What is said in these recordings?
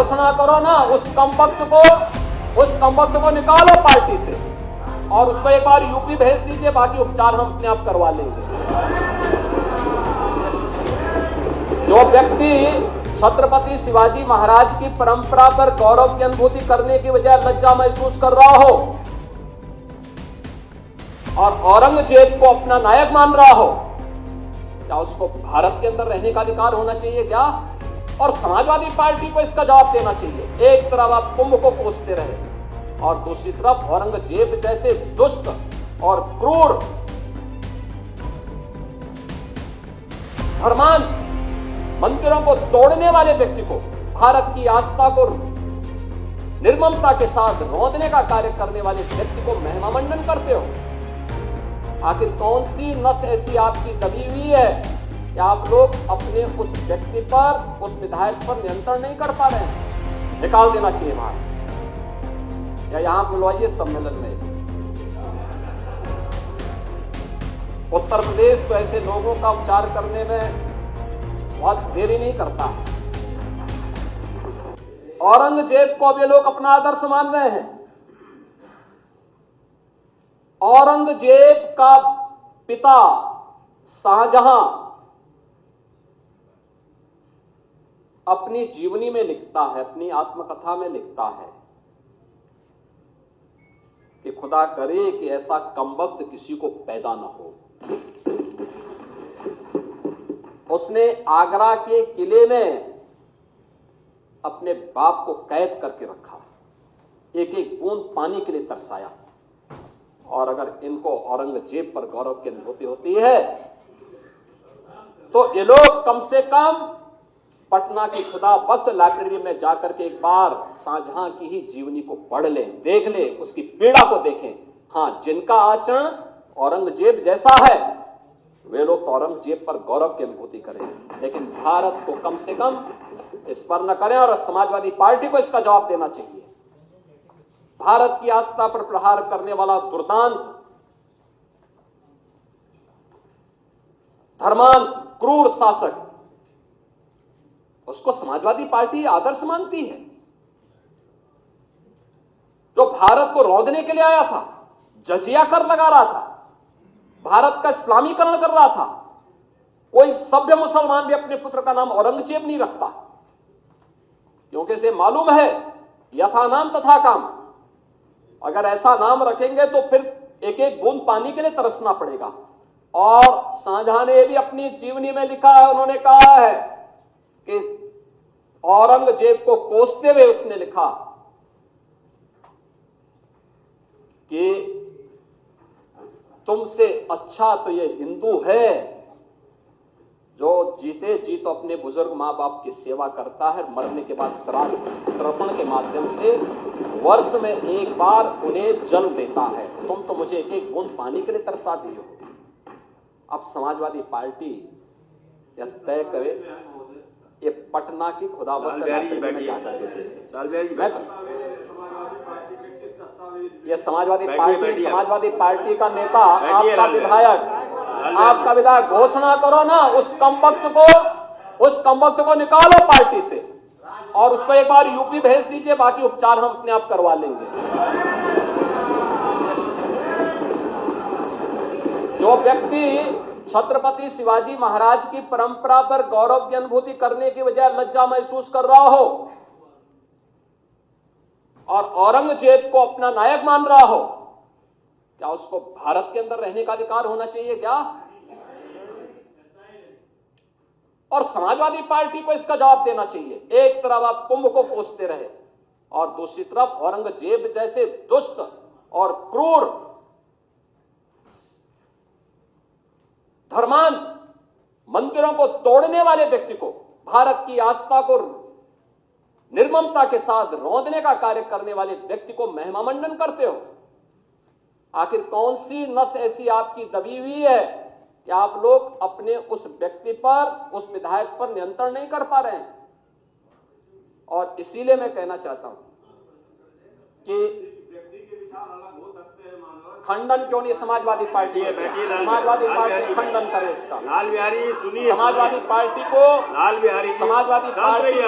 घोषणा करो ना, उस कमबख्त को निकालो पार्टी से और उसको एक बार यूपी भेज दीजिए, बाकी उपचार हम अपने आप करवा लेंगे। जो व्यक्ति छत्रपति शिवाजी महाराज की परंपरा पर गौरव की अनुभूति करने की बजाय लज्जा महसूस कर रहा हो और औरंगजेब को अपना नायक मान रहा हो, क्या उसको भारत के अंदर रहने का अधिकार होना चाहिए क्या? और समाजवादी पार्टी को इसका जवाब देना चाहिए। एक तरफ आप कुंभ को कोसते रहे और दूसरी तरफ औरंगजेब जैसे दुष्ट और क्रूर धर्मांध मंदिरों को तोड़ने वाले व्यक्ति को, भारत की आस्था को निर्ममता के साथ रौंदने का कार्य करने वाले व्यक्ति को महिमा मंडन करते हो। आखिर कौन सी नस ऐसी आपकी दबी हुई है कि आप लोग अपने उस व्यक्ति पर, उस विधायक पर नियंत्रण नहीं कर पा रहे हैं? निकाल देना चाहिए बाहर या यहां बुलवाइए सम्मेलन में। उत्तर प्रदेश तो ऐसे लोगों का उपचार करने में बहुत देरी नहीं करता। औरंगजेब को अब ये लोग अपना आदर्श मान रहे हैं। औरंगजेब का पिता शाहजहां अपनी जीवनी में लिखता है, अपनी आत्मकथा में लिखता है कि खुदा करे कि ऐसा कमबख्त किसी को पैदा न हो। उसने आगरा के किले में अपने बाप को कैद करके रखा, एक एक बूंद पानी के लिए तरसाया। और अगर इनको औरंगजेब पर गौरव की अनुभूति होती है तो ये लोग कम से कम पटना की खुदाबख्त लाइब्रेरी में जाकर के एक बार शाहजहां की ही जीवनी को पढ़ लें, देख लें, उसकी पीड़ा को देखें। हां, जिनका आचरण औरंगजेब जैसा है वे लोग तो औरंगजेब पर गौरव की अनुभूति करें, लेकिन भारत को कम से कम इस पर न करें और समाजवादी पार्टी को इसका जवाब देना चाहिए। भारत की आस्था पर प्रहार करने वाला दुर्दांत, धर्मांध, क्रूर शासक, उसको समाजवादी पार्टी आदर्श मानती है। जो भारत को रौंदने के लिए आया था, जजिया कर लगा रहा था, भारत का इस्लामीकरण कर रहा था। कोई सभ्य मुसलमान भी अपने पुत्र का नाम औरंगजेब नहीं रखता, क्योंकि इसे मालूम है यथा नाम तथा काम। अगर ऐसा नाम रखेंगे तो फिर एक एक बूंद पानी के लिए तरसना पड़ेगा। और शाहजहां ने भी अपनी जीवनी में लिखा है, उन्होंने कहा है कि औरंगजेब को कोसते हुए उसने लिखा कि तुमसे अच्छा तो ये हिंदू है जो जीते जी तो अपने बुजुर्ग मां बाप की सेवा करता है, मरने के बाद श्राद्ध तर्पण के माध्यम से वर्ष में एक बार उन्हें जल देता है। तुम तो मुझे एक एक बूंद पानी के लिए तरसा दी हो। अब समाजवादी पार्टी यह तय करे ये पटना की खुदाबख्त में क्या करते। ये समाजवादी पार्टी का नेता, आपका विधायक घोषणा करो ना, उस कमबख्त को निकालो पार्टी से और उसको एक बार यूपी भेज दीजिए, बाकी उपचार हम अपने आप करवा लेंगे। जो व्यक्ति छत्रपति शिवाजी महाराज की परंपरा पर गौरव की अनुभूति करने की बजाय लज्जा महसूस कर रहा हो और औरंगजेब को अपना नायक मान रहा हो, क्या उसको भारत के अंदर रहने का अधिकार होना चाहिए क्या? और समाजवादी पार्टी को इसका जवाब देना चाहिए। एक तरफ आप कुंभ को कोसते रहे और दूसरी तरफ औरंगजेब जैसे दुष्ट और क्रूर धर्मांध मंदिरों को तोड़ने वाले व्यक्ति को, भारत की आस्था को निर्ममता के साथ रौंदने का कार्य करने वाले व्यक्ति को महिमा मंडन करते हो। आखिर कौन सी नस ऐसी आपकी दबी हुई है कि आप लोग अपने उस व्यक्ति पर, उस विधायक पर नियंत्रण नहीं कर पा रहे हैं? और इसीलिए मैं कहना चाहता हूं कि खंडन क्यों नहीं समाजवादी पार्टी खंडन करे इसका। लाल बिहारी सुनिए, समाजवादी पार्टी को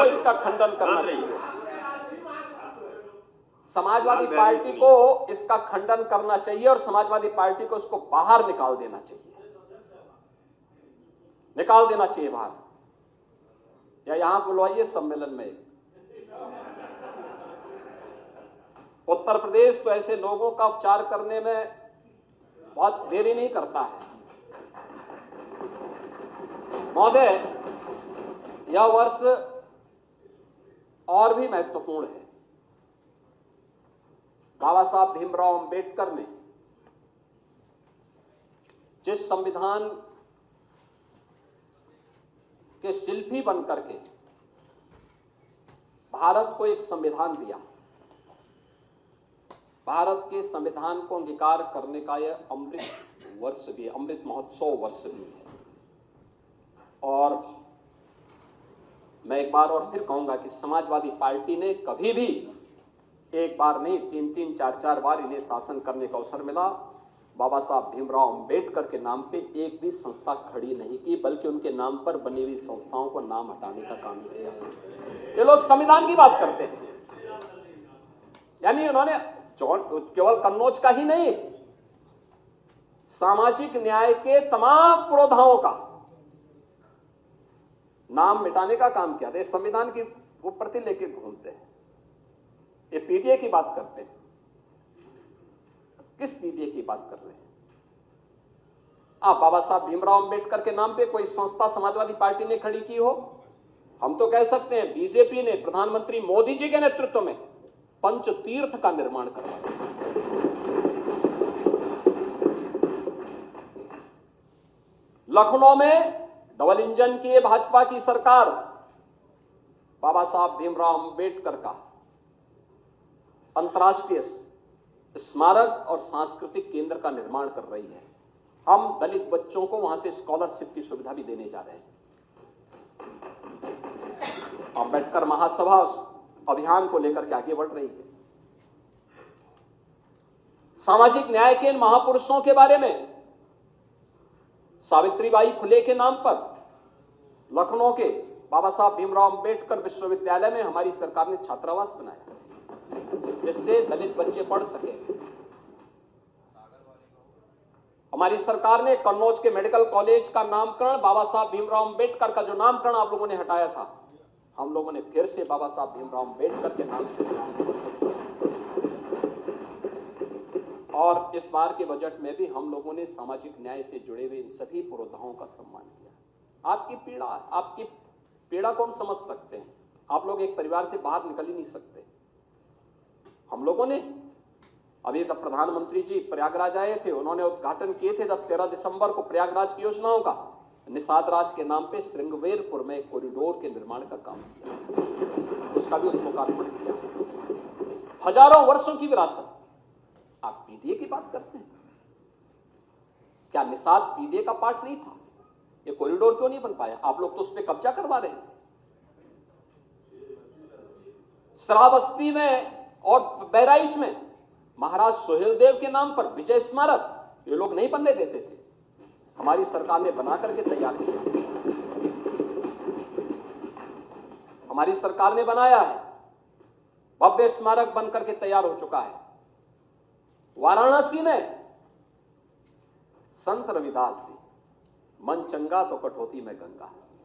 इसका खंडन करना चाहिए। समाजवादी पार्टी को इसका खंडन करना चाहिए और समाजवादी पार्टी को उसको बाहर निकाल देना चाहिए, बाहर, या यहां बुलवाइए सम्मेलन में। उत्तर प्रदेश तो ऐसे लोगों का उपचार करने में बहुत देरी नहीं करता है। महोदय, यह वर्ष और भी महत्वपूर्ण है। बाबा साहब भीमराव अंबेडकर ने जिस संविधान के शिल्पी बनकर के भारत को एक संविधान दिया, भारत के संविधान को अंगीकार करने का यह अमृत वर्ष भी, अमृत महोत्सव वर्ष भी है। और मैं एक बार और फिर कहूंगा कि समाजवादी पार्टी ने कभी भी एक बार नहीं, 3-3, 4-4 बार इन्हें शासन करने का अवसर मिला, बाबा साहब भीमराव अंबेडकर के नाम पे एक भी संस्था खड़ी नहीं की, बल्कि उनके नाम पर बनी हुई संस्थाओं को नाम हटाने का काम किया। ये लोग संविधान की बात करते हैं, यानी उन्होंने केवल कन्नौज का ही नहीं, सामाजिक न्याय के तमाम पुरोधाओं का नाम मिटाने का काम किया था। इस संविधान की वो प्रति लेके घूमते हैं, ये पीडीए की बात करते हैं। किस पीडीए की बात कर रहे हैं आप? बाबा साहब भीमराव अंबेडकर के नाम पे कोई संस्था समाजवादी पार्टी ने खड़ी की हो? हम तो कह सकते हैं बीजेपी ने प्रधानमंत्री मोदी जी के नेतृत्व में पंचतीर्थ का निर्माण करवाया। लखनऊ में डबल इंजन की भाजपा की सरकार बाबा साहब भीमराव अंबेडकर का अंतर्राष्ट्रीय स्मारक और सांस्कृतिक केंद्र का निर्माण कर रही है। हम दलित बच्चों को वहां से स्कॉलरशिप की सुविधा भी देने जा रहे हैं। अंबेडकर महासभा उस अभियान को लेकर के आगे बढ़ रही है। सामाजिक न्याय के इन महापुरुषों के बारे में सावित्रीबाई फुले के नाम पर लखनऊ के बाबा साहब भीमराव अंबेडकर विश्वविद्यालय में हमारी सरकार ने छात्रावास बनाया, जिससे दलित बच्चे पढ़ सके। हमारी सरकार ने कन्नौज के मेडिकल कॉलेज का नामकरण बाबा साहब भीमराव अंबेडकर का जो नामकरण आप लोगों ने हटाया था, हम लोगों ने फिर से बाबा साहब भीमराव अंबेडकर के नाम से और इस बार के बजट में भी हम लोगों ने सामाजिक न्याय से जुड़े हुए इन सभी पुरोधाओं का सम्मान किया। आपकी पीड़ा को हम समझ सकते हैं। आप लोग एक परिवार से बाहर निकल ही नहीं सकते। हम लोगों ने अभी तक प्रधानमंत्री जी प्रयागराज आए थे, उन्होंने उद्घाटन किए थे 13 दिसंबर को प्रयागराज की योजनाओं का। निषाद राज के नाम पे श्रृंगवेरपुर में कॉरिडोर के निर्माण का काम किया, उसका भी लोकार्पण किया। हजारों वर्षों की विरासत। आप पीडीए की बात करते हैं, क्या निषाद पीडीए का पार्ट नहीं था? ये कॉरिडोर क्यों नहीं बन पाया? आप लोग तो उस पर कब्जा करवा रहे हैं। श्रावस्ती में और बहराइच में महाराज सुहेलदेव के नाम पर विजय स्मारक ये लोग नहीं बनने देते थे, हमारी सरकार ने बना करके तैयार किया। हमारी सरकार ने बनाया है, भव्य स्मारक बन करके तैयार हो चुका है। वाराणसी में संत रविदास जी, मन चंगा तो कटौती में गंगा।